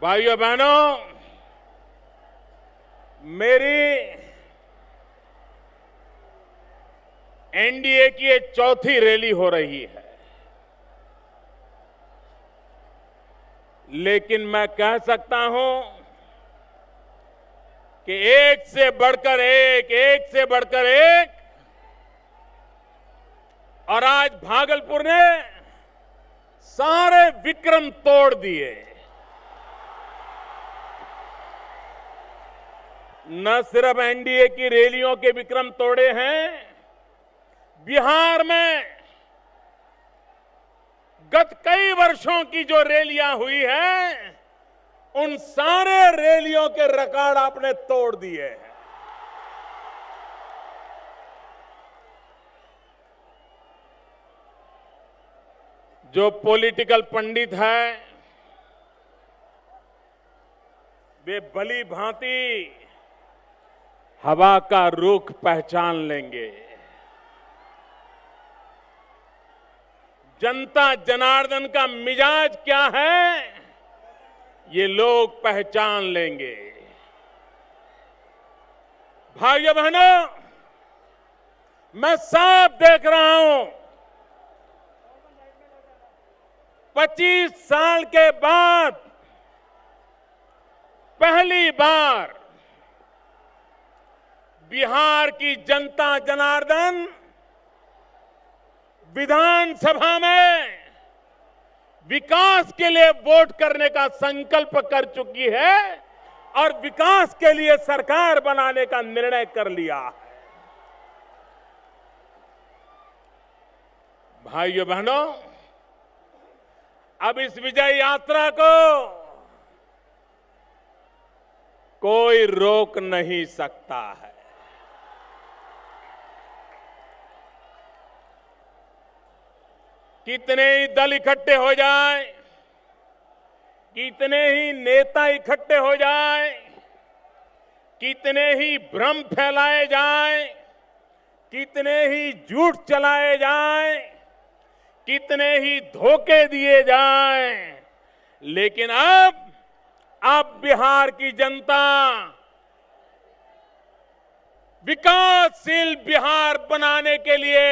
भाइयों बहनों, मेरी एनडीए की ये चौथी रैली हो रही है, लेकिन मैं कह सकता हूं कि एक से बढ़कर एक और आज भागलपुर ने सारे विक्रम तोड़ दिए। न सिर्फ एनडीए की रैलियों के विक्रम तोड़े हैं, बिहार में गत कई वर्षों की जो रैलियां हुई हैं, उन सारे रैलियों के रिकॉर्ड आपने तोड़ दिए हैं। जो पॉलिटिकल पंडित है, वे भली भांति हवा का रुख पहचान लेंगे। जनता जनार्दन का मिजाज क्या है, ये लोग पहचान लेंगे। भाइयों बहनों, मैं साफ देख रहा हूं, 25 साल के बाद पहली बार बिहार की जनता जनार्दन विधानसभा में विकास के लिए वोट करने का संकल्प कर चुकी है और विकास के लिए सरकार बनाने का निर्णय कर लिया है। भाइयों बहनों, अब इस विजय यात्रा को कोई रोक नहीं सकता है। कितने ही दल इकट्ठे हो जाए, कितने ही नेता इकट्ठे हो जाए, कितने ही भ्रम फैलाए जाए, कितने ही झूठ चलाए जाए, कितने ही धोखे दिए जाएं, लेकिन अब बिहार की जनता विकासशील बिहार बनाने के लिए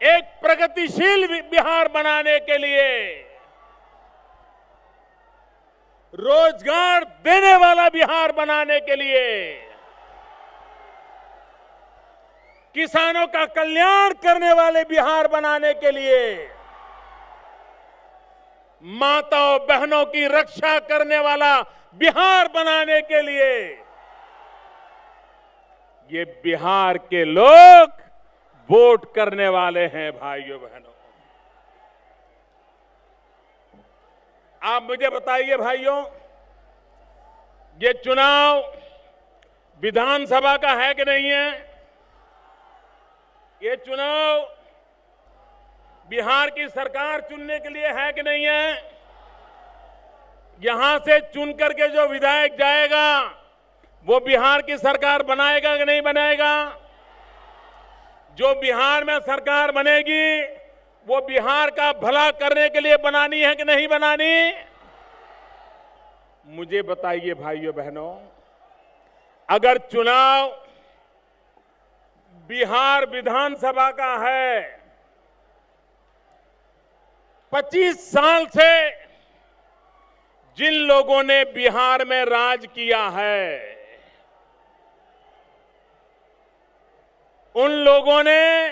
एक प्रगतिशील बिहार बनाने के लिए, रोजगार देने वाला बिहार बनाने के लिए, किसानों का कल्याण करने वाले बिहार बनाने के लिए, माताओं बहनों की रक्षा करने वाला बिहार बनाने के लिए ये बिहार के लोग वोट करने वाले हैं। भाइयों बहनों, आप मुझे बताइए भाइयों, ये चुनाव विधानसभा का है कि नहीं है? ये चुनाव बिहार की सरकार चुनने के लिए है कि नहीं है? यहां से चुन करके जो विधायक जाएगा वो बिहार की सरकार बनाएगा कि नहीं बनाएगा? जो बिहार में सरकार बनेगी वो बिहार का भला करने के लिए बनानी है कि नहीं बनानी? मुझे बताइए भाइयों बहनों, अगर चुनाव बिहार विधानसभा का है, 25 साल से जिन लोगों ने बिहार में राज किया है, उन लोगों ने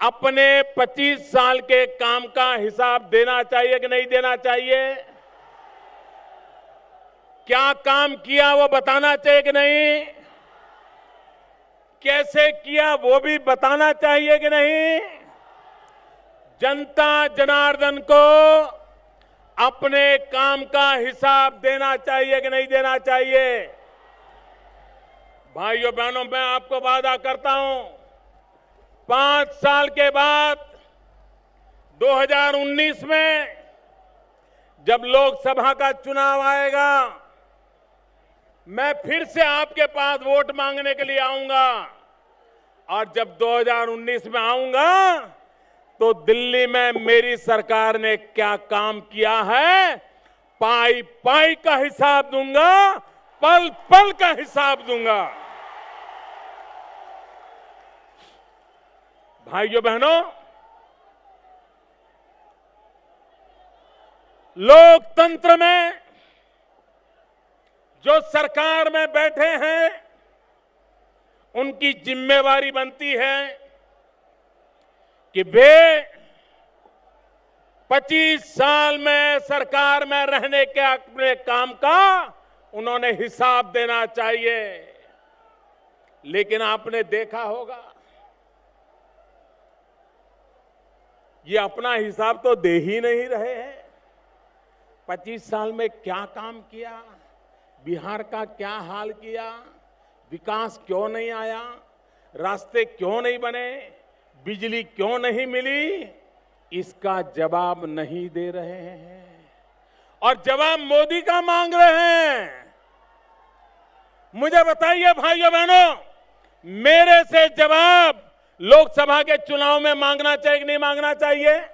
अपने 25 साल के काम का हिसाब देना चाहिए कि नहीं देना चाहिए? क्या काम किया वो बताना चाहिए कि नहीं? कैसे किया वो भी बताना चाहिए कि नहीं? जनता जनार्दन को अपने काम का हिसाब देना चाहिए कि नहीं देना चाहिए? भाइयों बहनों, मैं आपको वादा करता हूं, 5 साल के बाद 2019 में जब लोकसभा का चुनाव आएगा, मैं फिर से आपके पास वोट मांगने के लिए आऊंगा और जब 2019 में आऊंगा तो दिल्ली में मेरी सरकार ने क्या काम किया है, पाई पाई का हिसाब दूंगा, पल पल का हिसाब दूंगा। भाइयों बहनों, लोकतंत्र में जो सरकार में बैठे हैं उनकी जिम्मेवारी बनती है कि वे 25 साल में सरकार में रहने के अपने काम का उन्होंने हिसाब देना चाहिए। लेकिन आपने देखा होगा ये अपना हिसाब तो दे ही नहीं रहे हैं। 25 साल में क्या काम किया, बिहार का क्या हाल किया, विकास क्यों नहीं आया, रास्ते क्यों नहीं बने, बिजली क्यों नहीं मिली, इसका जवाब नहीं दे रहे हैं और जवाब मोदी का मांग रहे हैं। मुझे बताइए भाइयों बहनों, मेरे से जवाब लोकसभा के चुनाव में मांगना चाहिए कि नहीं मांगना चाहिए?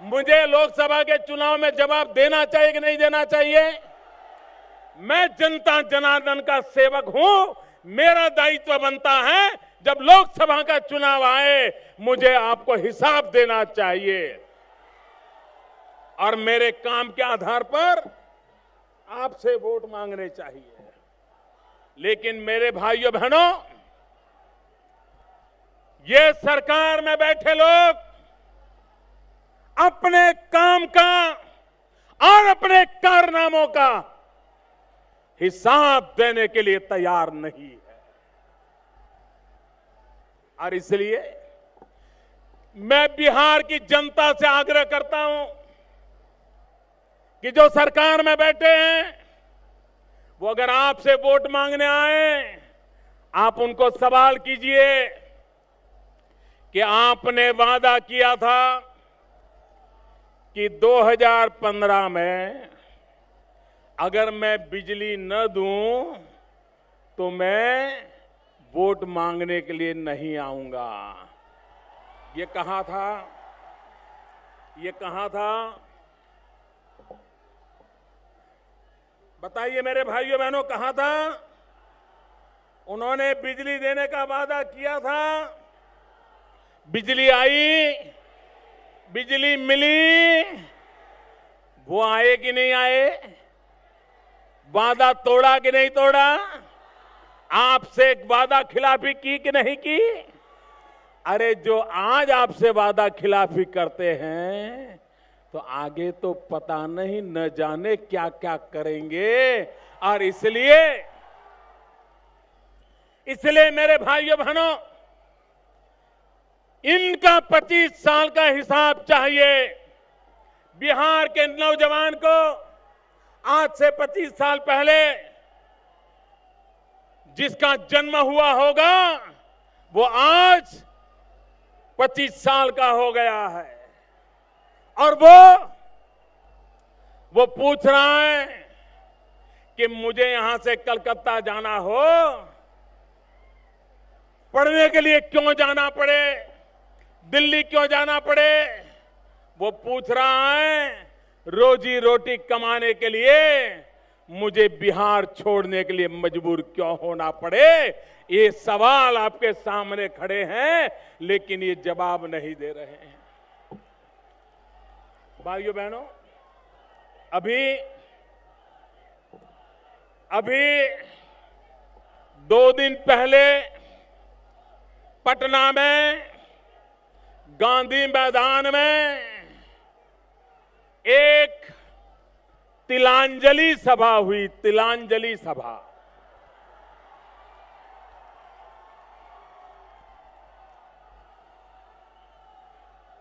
मुझे लोकसभा के चुनाव में जवाब देना चाहिए कि नहीं देना चाहिए? मैं जनता जनार्दन का सेवक हूं, मेरा दायित्व बनता है जब लोकसभा का चुनाव आए मुझे आपको हिसाब देना चाहिए और मेरे काम के आधार पर आपसे वोट मांगने चाहिए। लेकिन मेरे भाइयों बहनों, ये सरकार में बैठे लोग अपने काम का और अपने कारनामों का हिसाब देने के लिए तैयार नहीं है और इसलिए मैं बिहार की जनता से आग्रह करता हूं कि जो सरकार में बैठे हैं वो अगर आपसे वोट मांगने आए, आप उनको सवाल कीजिए कि आपने वादा किया था कि 2015 में अगर मैं बिजली न दूं तो मैं वोट मांगने के लिए नहीं आऊंगा। ये कहा था, ये कहा था? बताइए मेरे भाइयों बहनों, कहा था? उन्होंने बिजली देने का वादा किया था, बिजली आई, बिजली मिली, वो आए कि नहीं आए? वादा तोड़ा कि नहीं तोड़ा? आपसे वादा खिलाफी की कि नहीं की? अरे जो आज आपसे वादा खिलाफी करते हैं तो आगे तो पता नहीं, न जाने क्या क्या करेंगे। और इसलिए मेरे भाइयों बहनों, इनका 25 साल का हिसाब चाहिए। बिहार के नौजवान को आज से 25 साल पहले जिसका जन्म हुआ होगा वो आज 25 साल का हो गया है और वो पूछ रहा है कि मुझे यहां से कलकत्ता जाना हो, पढ़ने के लिए क्यों जाना पड़े, दिल्ली क्यों जाना पड़े? वो पूछ रहा है रोजी रोटी कमाने के लिए मुझे बिहार छोड़ने के लिए मजबूर क्यों होना पड़े। ये सवाल आपके सामने खड़े हैं लेकिन ये जवाब नहीं दे रहे हैं। भाइयों बहनों, अभी 2 दिन पहले पटना में गांधी मैदान में एक तिलांजलि सभा हुई, तिलांजलि सभा।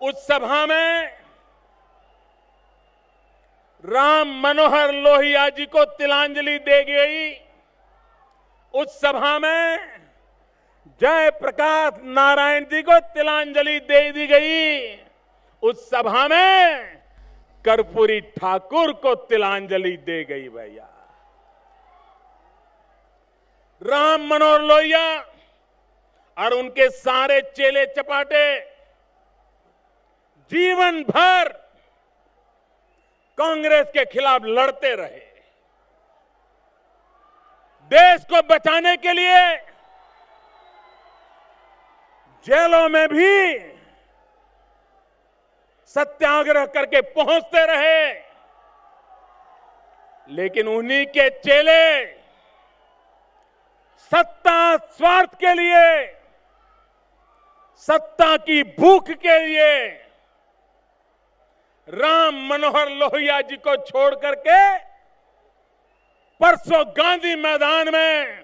उस सभा में राम मनोहर लोहिया जी को तिलांजलि दी गई। उस सभा में जयप्रकाश नारायण जी को तिलांजलि दे दी गई। उस सभा में कर्पूरी ठाकुर को तिलांजलि दे गई। भैया, राम मनोहर लोहिया और उनके सारे चेले चपाटे जीवन भर कांग्रेस के खिलाफ लड़ते रहे। देश को बचाने के लिए जेलों में भी सत्याग्रह करके पहुंचते रहे, लेकिन उन्हीं के चेले सत्ता स्वार्थ के लिए, सत्ता की भूख के लिए राम मनोहर लोहिया जी को छोड़ करके परसों गांधी मैदान में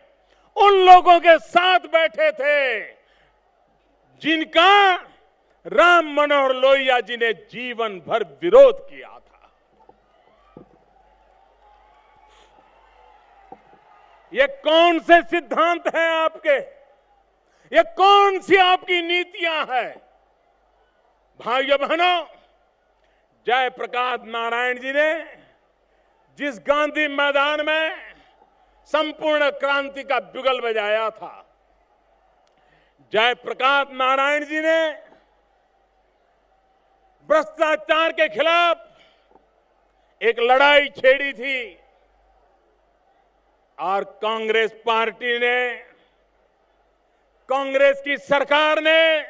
उन लोगों के साथ बैठे थे जिनका राम मनोहर लोहिया जी ने जीवन भर विरोध किया था। ये कौन से सिद्धांत हैं आपके? ये कौन सी आपकी नीतियां हैं? भाइयों बहनों, जयप्रकाश नारायण जी ने जिस गांधी मैदान में संपूर्ण क्रांति का बिगुल बजाया था, जयप्रकाश नारायण जी ने भ्रष्टाचार के खिलाफ एक लड़ाई छेड़ी थी और कांग्रेस पार्टी ने, कांग्रेस की सरकार ने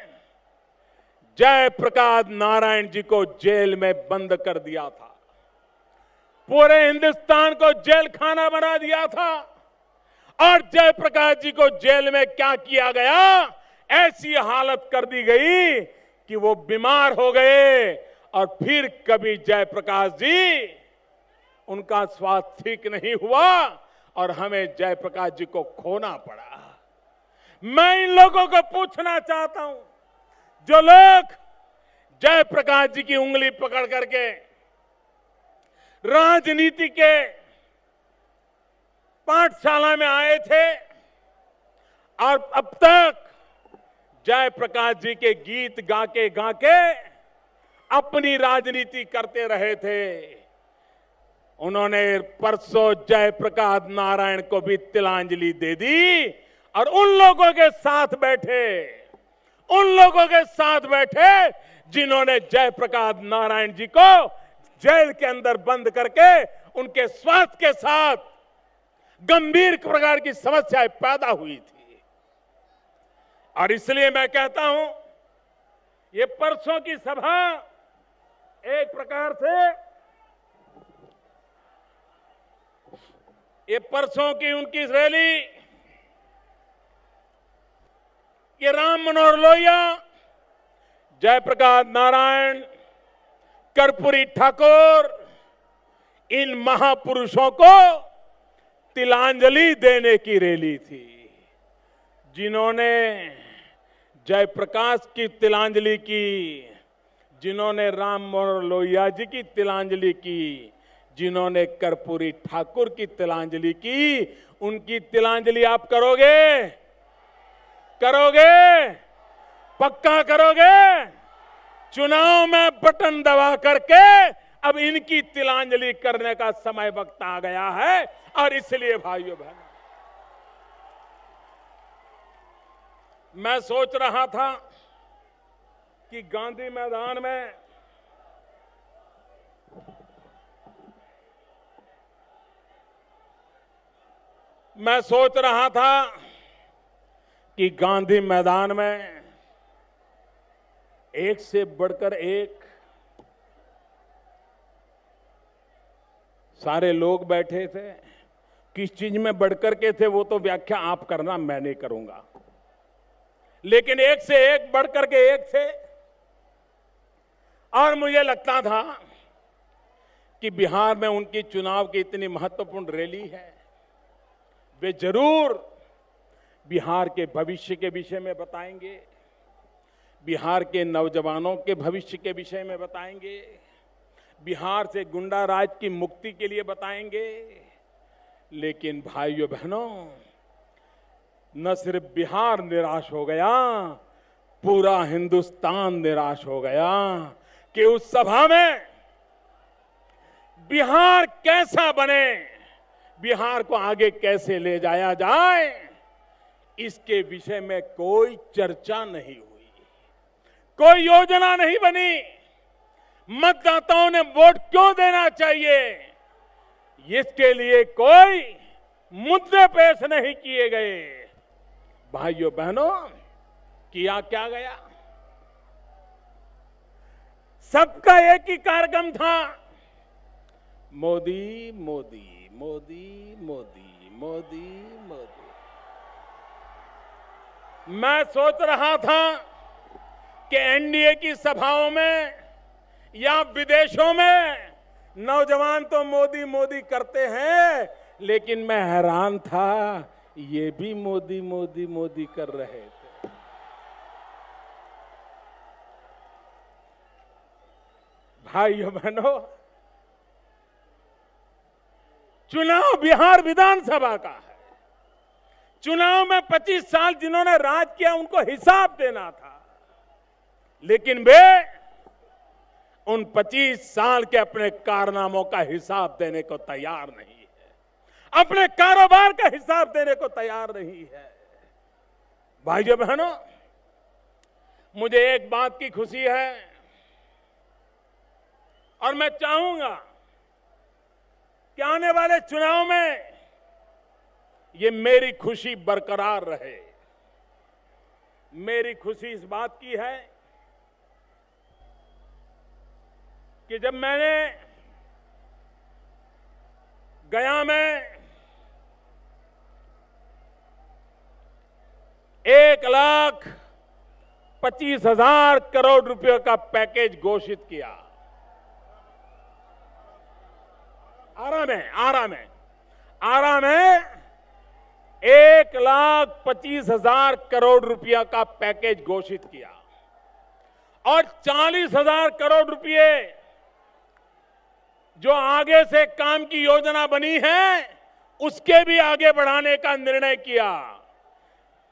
जयप्रकाश नारायण जी को जेल में बंद कर दिया था। पूरे हिंदुस्तान को जेल खाना बना दिया था और जयप्रकाश जी को जेल में क्या किया गया? ऐसी हालत कर दी गई कि वो बीमार हो गए और फिर कभी जयप्रकाश जी, उनका स्वास्थ्य ठीक नहीं हुआ और हमें जयप्रकाश जी को खोना पड़ा। मैं इन लोगों को पूछना चाहता हूं, जो लोग जयप्रकाश जी की उंगली पकड़ करके राजनीति के पाठशाला में आए थे और अब तक जयप्रकाश जी के गीत गाके गाके अपनी राजनीति करते रहे थे, उन्होंने परसों जयप्रकाश नारायण को भी तिलांजलि दे दी और उन लोगों के साथ बैठे, उन लोगों के साथ बैठे जिन्होंने जयप्रकाश नारायण जी को जेल के अंदर बंद करके उनके स्वास्थ्य के साथ गंभीर प्रकार की समस्याएं पैदा हुई थी। और इसलिए मैं कहता हूं, ये परसों की सभा एक प्रकार से, ये परसों की उनकी रैली, ये राम मनोहर लोहिया, जयप्रकाश नारायण, कर्पूरी ठाकुर, इन महापुरुषों को तिलांजलि देने की रैली थी। जिन्होंने जयप्रकाश की तिलांजलि की, जिन्होंने राम मनोहर लोहिया जी की तिलांजलि की, जिन्होंने कर्पूरी ठाकुर की तिलांजलि की, उनकी तिलांजलि आप करोगे? करोगे? पक्का करोगे? चुनाव में बटन दबा करके अब इनकी तिलांजलि करने का समय वक्त आ गया है। और इसलिए भाइयों बहनों, मैं सोच रहा था कि गांधी मैदान में एक से बढ़कर एक सारे लोग बैठे थे। किस चीज में बढ़कर के थे वो तो व्याख्या आप करना, मैं नहीं करूंगा, लेकिन एक से एक बढ़कर के एक थे। और मुझे लगता था कि बिहार में उनकी चुनाव की इतनी महत्वपूर्ण रैली है, वे जरूर बिहार के भविष्य के विषय में बताएंगे, बिहार के नौजवानों के भविष्य के विषय में बताएंगे, बिहार से गुंडा राज की मुक्ति के लिए बताएंगे। लेकिन भाइयों बहनों, न सिर्फ बिहार निराश हो गया, पूरा हिंदुस्तान निराश हो गया कि उस सभा में बिहार कैसा बने, बिहार को आगे कैसे ले जाया जाए, इसके विषय में कोई चर्चा नहीं हुई, कोई योजना नहीं बनी। मतदाताओं ने वोट क्यों देना चाहिए, इसके लिए कोई मुद्दे पेश नहीं किए गए। भाइयों बहनों, किया क्या गया? सबका एक ही कार्यक्रम था, मोदी मोदी मोदी मोदी मोदी मोदी। मैं सोच रहा था कि एनडीए की सभाओं में या विदेशों में नौजवान तो मोदी मोदी करते हैं, लेकिन मैं हैरान था, ये भी मोदी मोदी मोदी कर रहे थे। भाइयों बहनों, चुनाव बिहार विधानसभा का है। चुनाव में 25 साल जिन्होंने राज किया उनको हिसाब देना था, लेकिन वे उन 25 साल के अपने कारनामों का हिसाब देने को तैयार नहीं है, अपने कारोबार का हिसाब देने को तैयार नहीं है। भाइयों बहनों, मुझे एक बात की खुशी है और मैं चाहूंगा कि आने वाले चुनाव में ये मेरी खुशी बरकरार रहे। मेरी खुशी इस बात की है कि जब मैंने गया में 1,25,000 करोड़ रुपए का पैकेज घोषित किया, आरा में 1,25,000 करोड़ रुपया का पैकेज घोषित किया और 40,000 करोड़ रुपए जो आगे से काम की योजना बनी है उसके भी आगे बढ़ाने का निर्णय किया।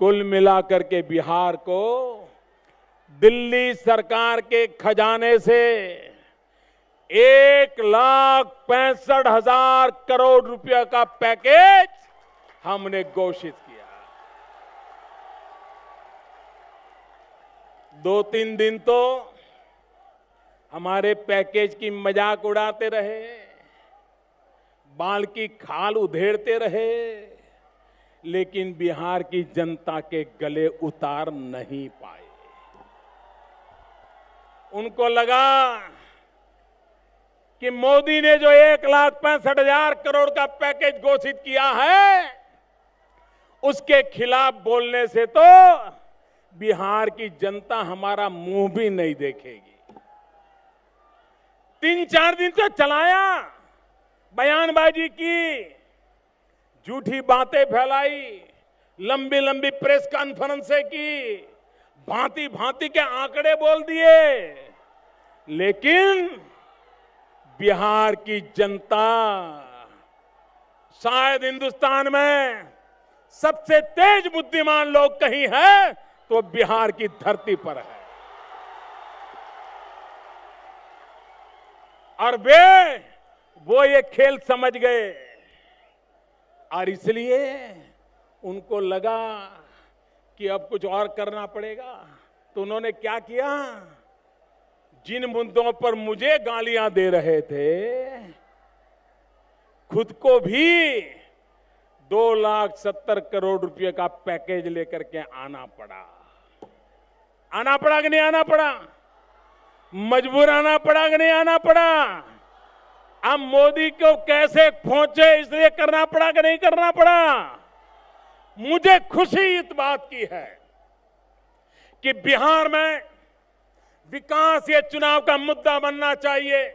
कुल मिलाकर के बिहार को दिल्ली सरकार के खजाने से 1,65,000 करोड़ रुपया का पैकेज हमने घोषित किया। 2-3 दिन तो हमारे पैकेज की मजाक उड़ाते रहे, बाल की खाल उधेड़ते रहे, लेकिन बिहार की जनता के गले उतार नहीं पाए। उनको लगा कि मोदी ने जो 1,65,000 करोड़ का पैकेज घोषित किया है उसके खिलाफ बोलने से तो बिहार की जनता हमारा मुंह भी नहीं देखेगी। 3-4 दिन तो चलाया, बयानबाजी की, झूठी बातें फैलाई, लंबी लंबी प्रेस कॉन्फ्रेंसें की, भांति भांति के आंकड़े बोल दिए, लेकिन बिहार की जनता शायद हिंदुस्तान में सबसे तेज बुद्धिमान लोग कहीं है तो बिहार की धरती पर है। और वो ये खेल समझ गए और इसलिए उनको लगा कि अब कुछ और करना पड़ेगा, तो उन्होंने क्या किया, जिन मुद्दों पर मुझे गालियां दे रहे थे खुद को भी 2,70,000 करोड़ रुपए का पैकेज लेकर के आना पड़ा कि नहीं आना पड़ा? मजबूर आना पड़ा कि नहीं आना पड़ा? अब मोदी को कैसे पहुंचे इसलिए करना पड़ा कि नहीं करना पड़ा? मुझे खुशी इस बात की है कि बिहार में विकास ये चुनाव का मुद्दा बनना चाहिए।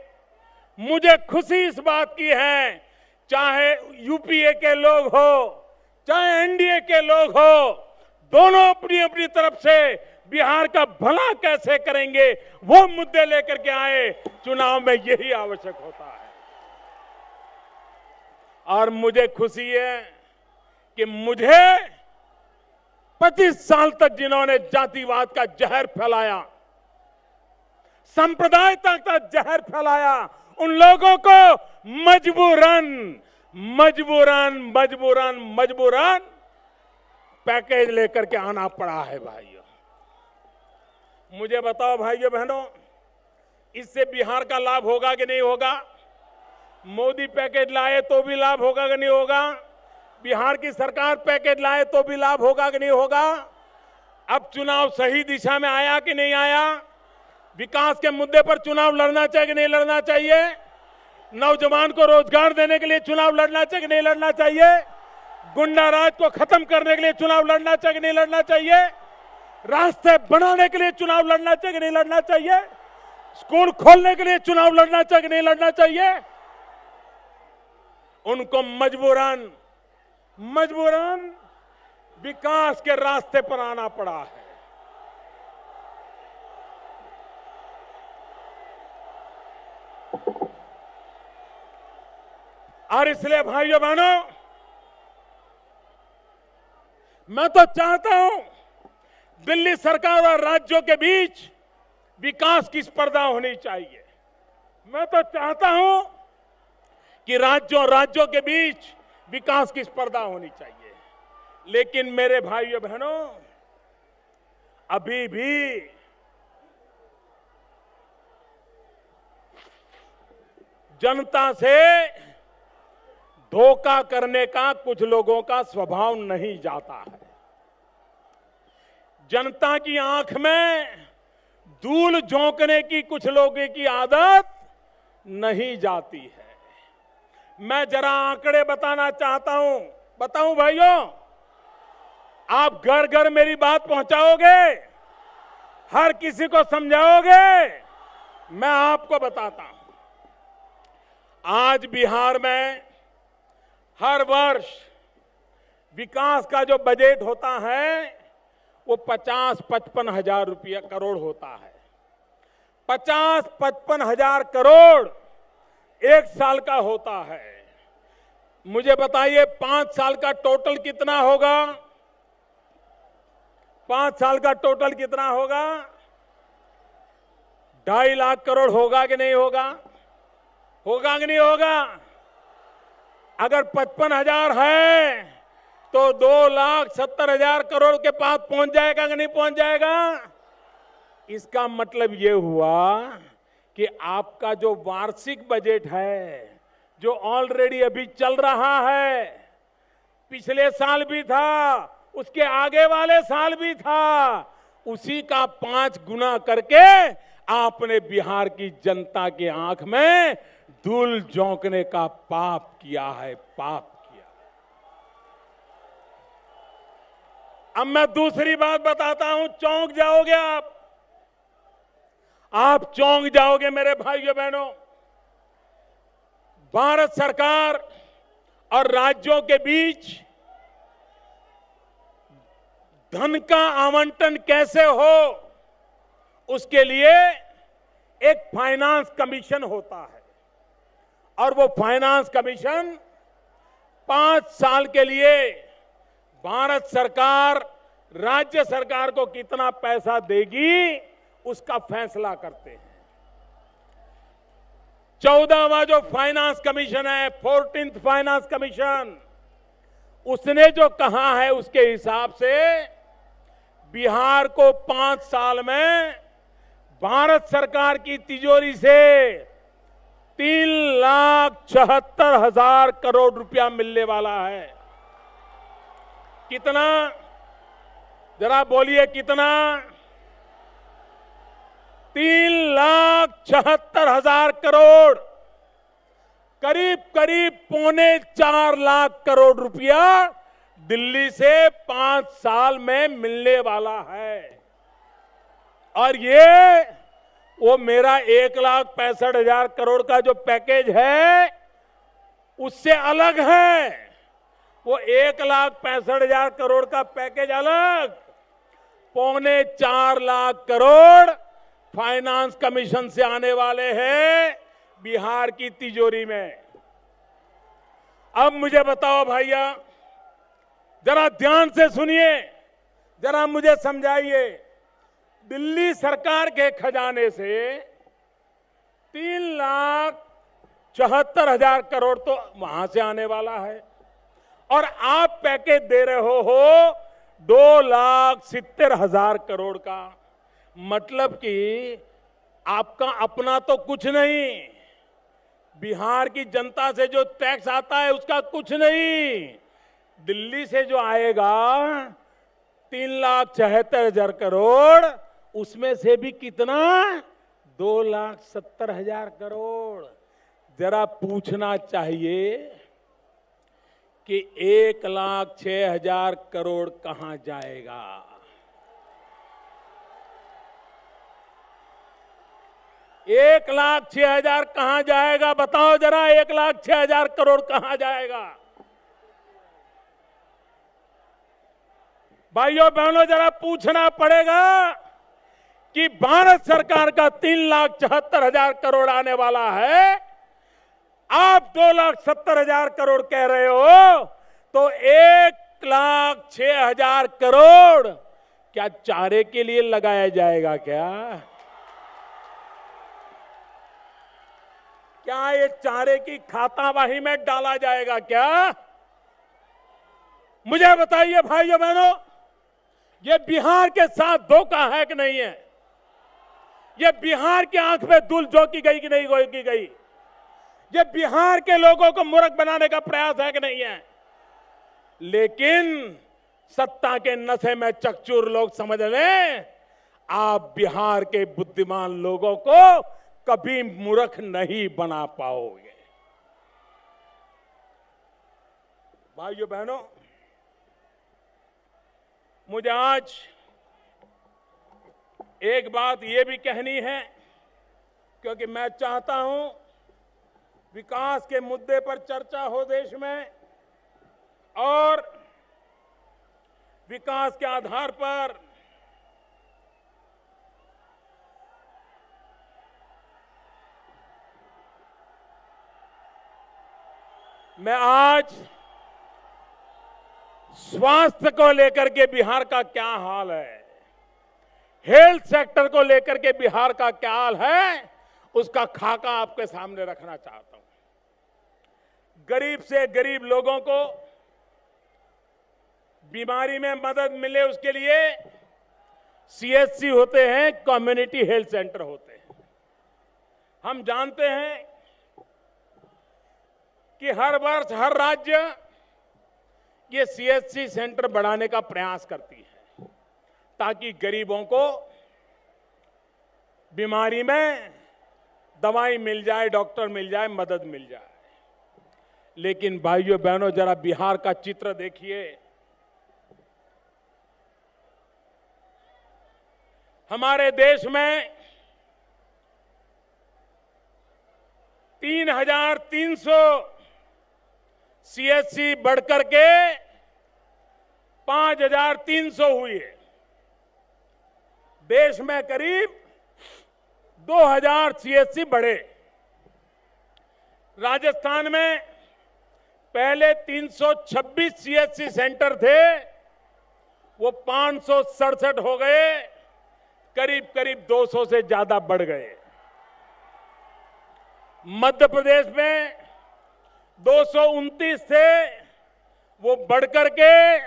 मुझे खुशी इस बात की है, चाहे यूपीए के लोग हो चाहे एनडीए के लोग हो, दोनों अपनी अपनी तरफ से बिहार का भला कैसे करेंगे वो मुद्दे लेकर के आए। चुनाव में यही आवश्यक होता है। और मुझे खुशी है कि मुझे 25 साल तक जिन्होंने जातिवाद का जहर फैलाया, सांप्रदायिकता का जहर फैलाया, उन लोगों को मजबूरन पैकेज लेकर के आना पड़ा है। भाइयों, मुझे बताओ भाइयों बहनों, इससे बिहार का लाभ होगा कि नहीं होगा? मोदी पैकेज लाए तो भी लाभ होगा कि नहीं होगा? बिहार की सरकार पैकेज लाए तो भी लाभ होगा कि नहीं होगा? अब चुनाव सही दिशा में आया कि नहीं आया? विकास के मुद्दे पर चुनाव लड़ना चाहिए कि नहीं लड़ना चाहिए? नौजवान को रोजगार देने के लिए चुनाव लड़ना चाहिए कि नहीं लड़ना चाहिए? गुंडा राज को खत्म करने के लिए चुनाव लड़ना चाहिए कि नहीं लड़ना चाहिए? रास्ते बनाने के लिए चुनाव लड़ना चाहिए कि नहीं लड़ना चाहिए? स्कूल खोलने के लिए चुनाव लड़ना चाहिए कि नहीं लड़ना चाहिए? उनको मजबूरन विकास के रास्ते पर आना पड़ा है। और इसलिए भाइयों बहनों, मैं तो चाहता हूं दिल्ली सरकार और राज्यों के बीच विकास की स्पर्धा होनी चाहिए। मैं तो चाहता हूं कि राज्यों के बीच विकास की स्पर्धा होनी चाहिए। लेकिन मेरे भाइयों बहनों, अभी भी जनता से धोखा करने का कुछ लोगों का स्वभाव नहीं जाता है। जनता की आंख में धूल झोंकने की कुछ लोगों की आदत नहीं जाती है। मैं जरा आंकड़े बताना चाहता हूं। बताऊं भाइयों? आप घर घर मेरी बात पहुंचाओगे? हर किसी को समझाओगे? मैं आपको बताता हूं। आज बिहार में हर वर्ष विकास का जो बजट होता है वो 50-55 हजार रुपया करोड़ होता है। 50-55 हजार करोड़ एक साल का होता है। मुझे बताइए 5 साल का टोटल कितना होगा? 5 साल का टोटल कितना होगा? 2.5 लाख करोड़ होगा कि नहीं होगा? होगा कि नहीं होगा? अगर 55 हजार है तो 2,70,000 करोड़ के पास पहुंच जाएगा कि नहीं पहुंच जाएगा? इसका मतलब ये हुआ कि आपका जो वार्षिक बजट है, जो ऑलरेडी अभी चल रहा है, पिछले साल भी था, उसके आगे वाले साल भी था, उसी का 5 गुना करके आपने बिहार की जनता की आंख में धूल झोंकने का पाप किया है, पाप किया। अब मैं दूसरी बात बताता हूं, चौंक जाओगे आप चौंक जाओगे मेरे भाइयों बहनों। भारत सरकार और राज्यों के बीच धन का आवंटन कैसे हो, उसके लिए एक फाइनेंस कमीशन होता है और वो फाइनेंस कमीशन 5 साल के लिए भारत सरकार राज्य सरकार को कितना पैसा देगी उसका फैसला करते हैं। 14वां जो फाइनेंस कमीशन है, 14th फाइनेंस कमीशन, उसने जो कहा है उसके हिसाब से बिहार को 5 साल में भारत सरकार की तिजोरी से 3,76,000 करोड़ रुपया मिलने वाला है। कितना? जरा बोलिए कितना? 3,76,000 करोड़, करीब 4.25 लाख करोड़ रुपया दिल्ली से 5 साल में मिलने वाला है। और ये वो मेरा 1,65,000 करोड़ का जो पैकेज है उससे अलग है। वो 1,65,000 करोड़ का पैकेज अलग, 4.25 लाख करोड़ फाइनेंस कमीशन से आने वाले हैं बिहार की तिजोरी में। अब मुझे बताओ भैया, जरा ध्यान से सुनिए, जरा मुझे समझाइए। दिल्ली सरकार के खजाने से 3,74,000 करोड़ तो वहां से आने वाला है और आप पैकेज दे रहे हो 2,70,000 करोड़ का। मतलब कि आपका अपना तो कुछ नहीं, बिहार की जनता से जो टैक्स आता है उसका कुछ नहीं, दिल्ली से जो आएगा 3,76,000 करोड़, उसमें से भी कितना, 2,70,000 करोड़। जरा पूछना चाहिए कि 1,06,000 करोड़ कहां जाएगा। 1,06,000 कहां जाएगा, बताओ जरा, 1,06,000 करोड़ कहां जाएगा। भाइयों बहनों, जरा पूछना पड़ेगा कि भारत सरकार का 3,74,000 करोड़ आने वाला है, आप 2,70,000 करोड़ कह रहे हो, तो 1,06,000 करोड़ क्या चारे के लिए लगाया जाएगा क्या? क्या ये चारे की खातावाही में डाला जाएगा क्या? मुझे बताइए भाइयों बहनों, ये बिहार के साथ धोखा है कि नहीं है? ये बिहार की आंख में धूल झोंकी गई कि नहीं की गई? ये बिहार के लोगों को मूर्ख बनाने का प्रयास है कि नहीं है? लेकिन सत्ता के नशे में चकचूर लोग समझ लें, आप बिहार के बुद्धिमान लोगों को कभी मूर्ख नहीं बना पाओगे। भाइयों बहनों, मुझे आज एक बात ये भी कहनी है, क्योंकि मैं चाहता हूं विकास के मुद्दे पर चर्चा हो देश में, और विकास के आधार पर मैं आज स्वास्थ्य को लेकर के बिहार का क्या हाल है, हेल्थ सेक्टर को लेकर के बिहार का क्या हाल है, उसका खाका आपके सामने रखना चाहता हूं। गरीब से गरीब लोगों को बीमारी में मदद मिले, उसके लिए सीएचसी होते हैं, कम्युनिटी हेल्थ सेंटर होते हैं। हम जानते हैं कि हर वर्ष हर राज्य ये सीएचसी सेंटर बढ़ाने का प्रयास करती है, ताकि गरीबों को बीमारी में दवाई मिल जाए, डॉक्टर मिल जाए, मदद मिल जाए। लेकिन भाइयों बहनों, जरा बिहार का चित्र देखिए। हमारे देश में 3,300 सीएचसी बढ़कर के 5,300 हुई है। देश में करीब 2,000 सीएचसी बढ़े। राजस्थान में पहले 326 सीएचसी सेंटर थे, वो 567 हो गए, करीब करीब 200 से ज्यादा बढ़ गए। मध्य प्रदेश में 229 थे, वो बढ़कर के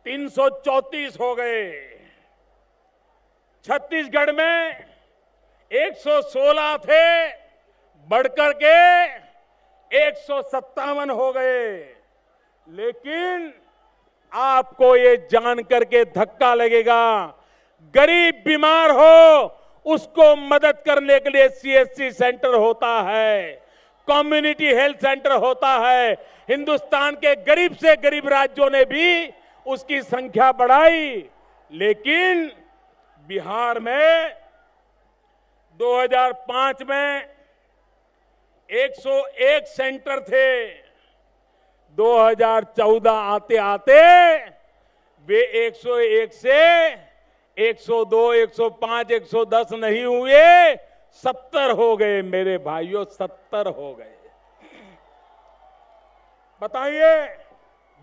334 हो गए। छत्तीसगढ़ में 116 थे, बढ़कर के 157 हो गए। लेकिन आपको ये जान करके धक्का लगेगा, गरीब बीमार हो उसको मदद करने के लिए सीएचसी सेंटर होता है, कम्युनिटी हेल्थ सेंटर होता है। हिंदुस्तान के गरीब से गरीब राज्यों ने भी उसकी संख्या बढ़ाई, लेकिन बिहार में 2005 में 101 सेंटर थे। 2014 आते आते वे 101 से 102, 105, 110 नहीं हुए, 70 हो गए। मेरे भाइयों, 70 हो गए। बताइए,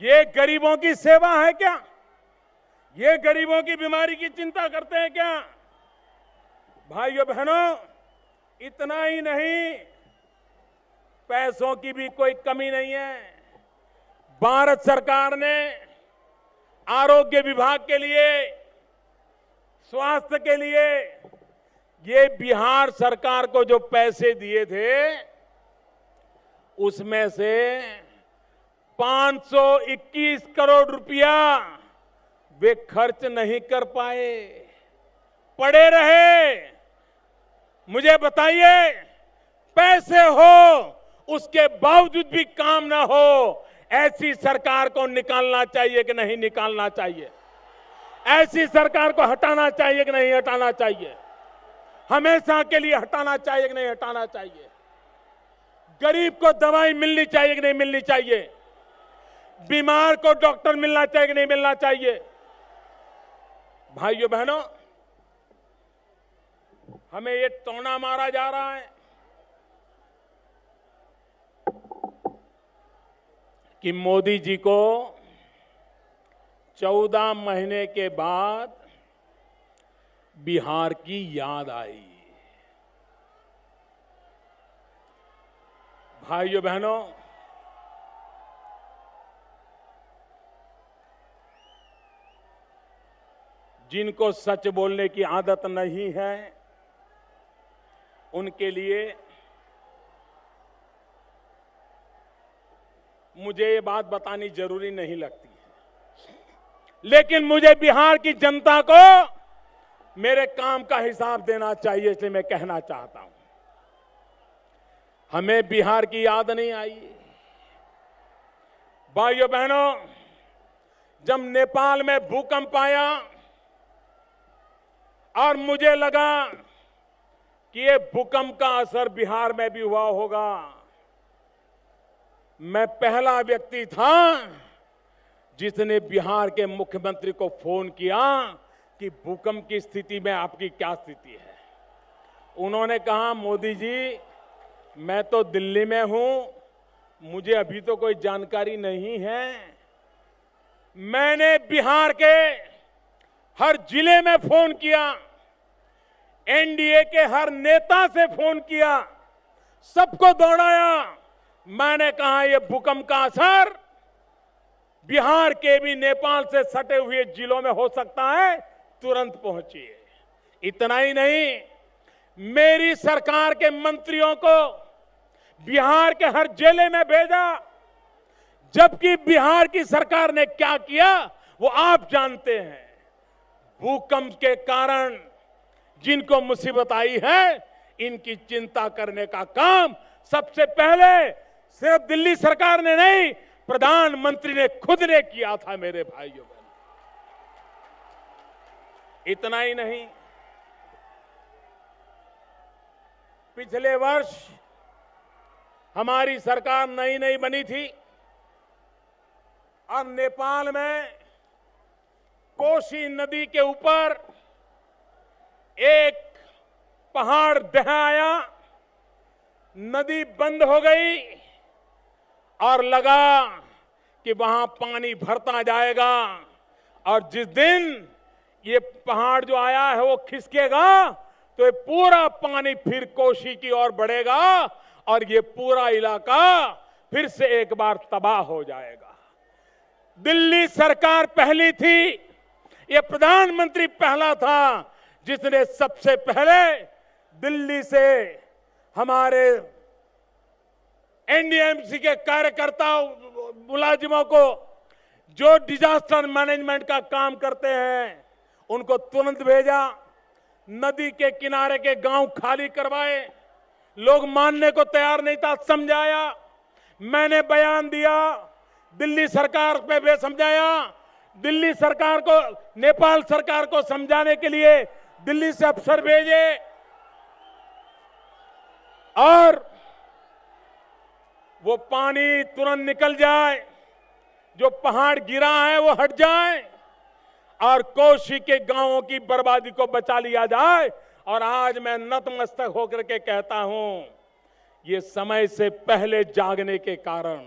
ये गरीबों की सेवा है क्या? ये गरीबों की बीमारी की चिंता करते हैं क्या? भाइयों बहनों, इतना ही नहीं, पैसों की भी कोई कमी नहीं है। भारत सरकार ने आरोग्य विभाग के लिए, स्वास्थ्य के लिए ये बिहार सरकार को जो पैसे दिए थे उसमें से 521 करोड़ रुपया वे खर्च नहीं कर पाए, पड़े रहे। मुझे बताइए, पैसे हो उसके बावजूद भी काम ना हो, ऐसी सरकार को निकालना चाहिए कि नहीं निकालना चाहिए? ऐसी सरकार को हटाना चाहिए कि नहीं हटाना चाहिए? हमेशा के लिए हटाना चाहिए कि नहीं हटाना चाहिए? गरीब को दवाई मिलनी चाहिए कि नहीं मिलनी चाहिए? बीमार को डॉक्टर मिलना चाहिए कि नहीं मिलना चाहिए? भाइयों बहनों, हमें ये टोना मारा जा रहा है कि मोदी जी को 14 महीने के बाद बिहार की याद आई। भाइयों बहनों, जिनको सच बोलने की आदत नहीं है उनके लिए मुझे ये बात बतानी जरूरी नहीं लगती है, लेकिन मुझे बिहार की जनता को मेरे काम का हिसाब देना चाहिए, इसलिए मैं कहना चाहता हूं, हमें बिहार की याद नहीं आई। भाइयों बहनों, जब नेपाल में भूकंप आया और मुझे लगा कि ये भूकंप का असर बिहार में भी हुआ होगा, मैं पहला व्यक्ति था जिसने बिहार के मुख्यमंत्री को फोन किया कि भूकंप की स्थिति में आपकी क्या स्थिति है। उन्होंने कहा, मोदी जी मैं तो दिल्ली में हूं, मुझे अभी तो कोई जानकारी नहीं है। मैंने बिहार के हर जिले में फोन किया, एनडीए के हर नेता से फोन किया, सबको दौड़ाया। मैंने कहा यह भूकंप का असर बिहार के भी नेपाल से सटे हुए जिलों में हो सकता है, तुरंत पहुंचिए। इतना ही नहीं, मेरी सरकार के मंत्रियों को बिहार के हर जिले में भेजा, जबकि बिहार की सरकार ने क्या किया वो आप जानते हैं। भूकंप के कारण जिनको मुसीबत आई है, इनकी चिंता करने का काम सबसे पहले सिर्फ दिल्ली सरकार ने नहीं, प्रधानमंत्री ने खुद ने किया था। मेरे भाइयों बहनों, इतना ही नहीं, पिछले वर्ष हमारी सरकार नई नई बनी थी और नेपाल में कोसी नदी के ऊपर एक पहाड़ ढह आया, नदी बंद हो गई और लगा कि वहां पानी भरता जाएगा और जिस दिन ये पहाड़ जो आया है वो खिसकेगा तो ये पूरा पानी फिर कोसी की ओर बढ़ेगा और ये पूरा इलाका फिर से एक बार तबाह हो जाएगा। दिल्ली सरकार पहली थी, ये प्रधानमंत्री पहला था जिसने सबसे पहले दिल्ली से हमारे एनडीएमसी के कार्यकर्ताओं मुलाजिमों को जो डिजास्टर मैनेजमेंट का काम करते हैं उनको तुरंत भेजा, नदी के किनारे के गांव खाली करवाए। लोग मानने को तैयार नहीं था, समझाया, मैंने बयान दिया, दिल्ली सरकार पे भी समझाया, दिल्ली सरकार को, नेपाल सरकार को समझाने के लिए दिल्ली से अफसर भेजे और वो पानी तुरंत निकल जाए, जो पहाड़ गिरा है वो हट जाए और कोसी के गांवों की बर्बादी को बचा लिया जाए। और आज मैं नतमस्तक होकर के कहता हूं, ये समय से पहले जागने के कारण,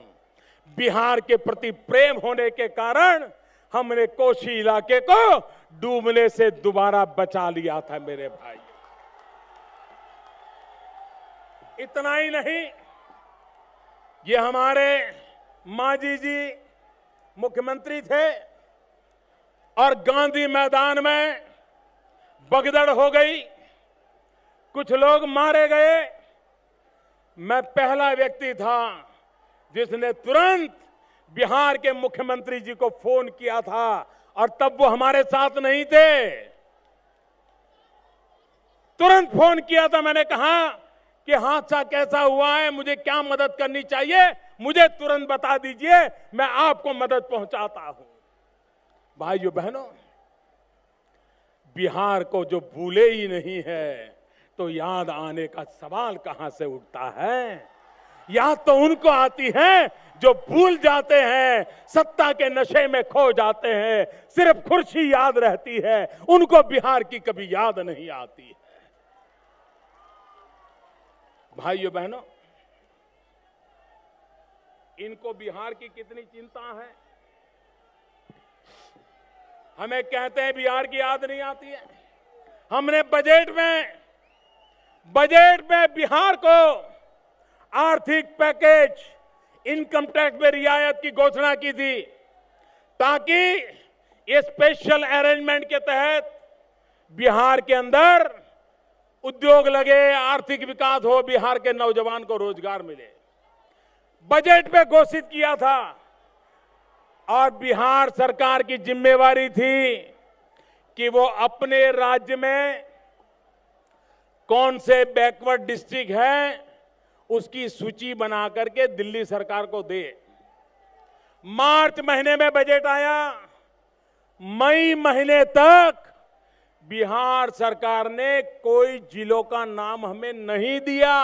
बिहार के प्रति प्रेम होने के कारण हमने कोसी इलाके को डूबने से दोबारा बचा लिया था। मेरे भाई, इतना ही नहीं, ये हमारे मांझी जी मुख्यमंत्री थे और गांधी मैदान में भगदड़ हो गई, कुछ लोग मारे गए। मैं पहला व्यक्ति था जिसने तुरंत बिहार के मुख्यमंत्री जी को फोन किया था, और तब वो हमारे साथ नहीं थे। तुरंत फोन किया था, मैंने कहा कि हादसा कैसा हुआ है, मुझे क्या मदद करनी चाहिए, मुझे तुरंत बता दीजिए, मैं आपको मदद पहुंचाता हूं। भाइयों बहनों, बिहार को जो भूले ही नहीं है तो याद आने का सवाल कहां से उठता है। याद तो उनको आती है जो भूल जाते हैं, सत्ता के नशे में खो जाते हैं, सिर्फ कुर्सी याद रहती है, उनको बिहार की कभी याद नहीं आती है। भाइयों बहनों, इनको बिहार की कितनी चिंता है। हमें कहते हैं बिहार की याद नहीं आती है। हमने बजट में बिहार को आर्थिक पैकेज, इनकम टैक्स में रियायत की घोषणा की थी, ताकि ये स्पेशल अरेंजमेंट के तहत बिहार के अंदर उद्योग लगे, आर्थिक विकास हो, बिहार के नौजवान को रोजगार मिले। बजट में घोषित किया था, और बिहार सरकार की जिम्मेवारी थी कि वो अपने राज्य में कौन से बैकवर्ड डिस्ट्रिक्ट हैं उसकी सूची बना करके दिल्ली सरकार को दे। मार्च महीने में बजट आया, मई महीने तक बिहार सरकार ने कोई जिलों का नाम हमें नहीं दिया।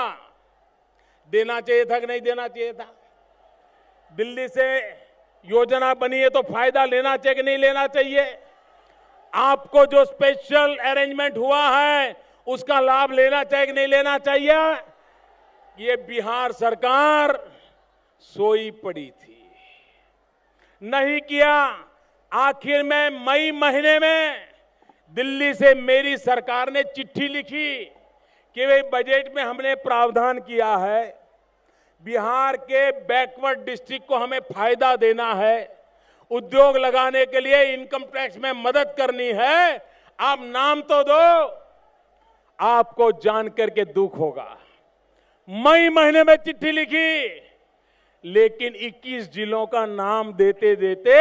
देना चाहिए था कि नहीं देना चाहिए था। दिल्ली से योजना बनी है तो फायदा लेना चाहिए कि नहीं लेना चाहिए। आपको जो स्पेशल अरेंजमेंट हुआ है उसका लाभ लेना चाहिए कि नहीं लेना चाहिए। ये बिहार सरकार सोई पड़ी थी, नहीं किया। आखिर में मई महीने में दिल्ली से मेरी सरकार ने चिट्ठी लिखी कि भाई बजट में हमने प्रावधान किया है, बिहार के बैकवर्ड डिस्ट्रिक्ट को हमें फायदा देना है, उद्योग लगाने के लिए इनकम टैक्स में मदद करनी है, आप नाम तो दो। आपको जान करके दुख होगा, मई महीने में चिट्ठी लिखी, लेकिन 21 जिलों का नाम देते देते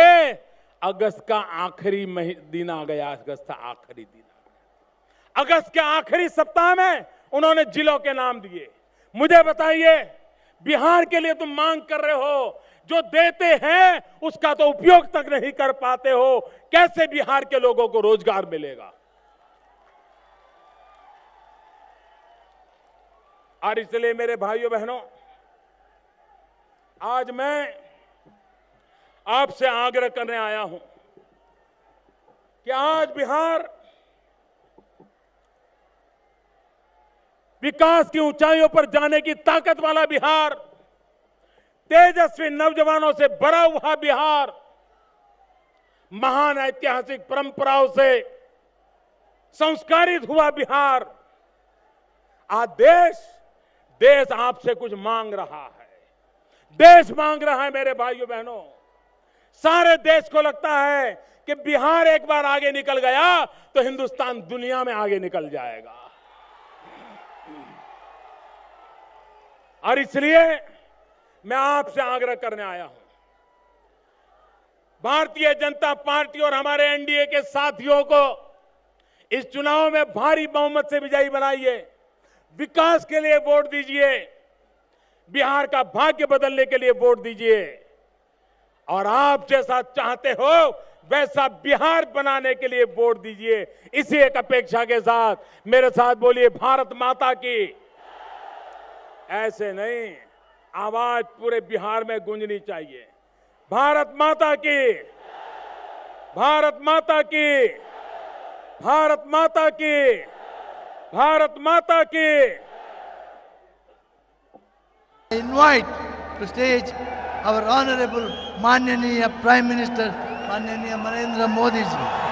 अगस्त का आखिरी दिन आ गया। अगस्त का आखिरी दिन आ गया। अगस्त के आखिरी सप्ताह में उन्होंने जिलों के नाम दिए। मुझे बताइए, बिहार के लिए तुम मांग कर रहे हो, जो देते हैं उसका तो उपयोग तक नहीं कर पाते हो, कैसे बिहार के लोगों को रोजगार मिलेगा। और इसलिए मेरे भाइयों बहनों, आज मैं आपसे आग्रह करने आया हूं कि आज बिहार विकास की ऊंचाइयों पर जाने की ताकत वाला बिहार, तेजस्वी नौजवानों से भरा हुआ बिहार, महान ऐतिहासिक परंपराओं से संस्कारित हुआ बिहार। आज देश आपसे कुछ मांग रहा है। देश मांग रहा है मेरे भाइयों बहनों। सारे देश को लगता है कि बिहार एक बार आगे निकल गया तो हिंदुस्तान दुनिया में आगे निकल जाएगा। और इसलिए मैं आपसे आग्रह करने आया हूं, भारतीय जनता पार्टी और हमारे एनडीए के साथियों को इस चुनाव में भारी बहुमत से विजयी बनाइए। विकास के लिए वोट दीजिए, बिहार का भाग्य बदलने के लिए वोट दीजिए, और आप जैसा चाहते हो वैसा बिहार बनाने के लिए वोट दीजिए। इसी एक अपेक्षा के साथ मेरे साथ बोलिए, भारत माता की। ऐसे नहीं, आवाज पूरे बिहार में गूंजनी चाहिए। भारत माता की, भारत माता की, भारत माता की, भारत माता की। Invite to stage our honorable Mananiya Prime Minister Mananiya Narendra Modi ji.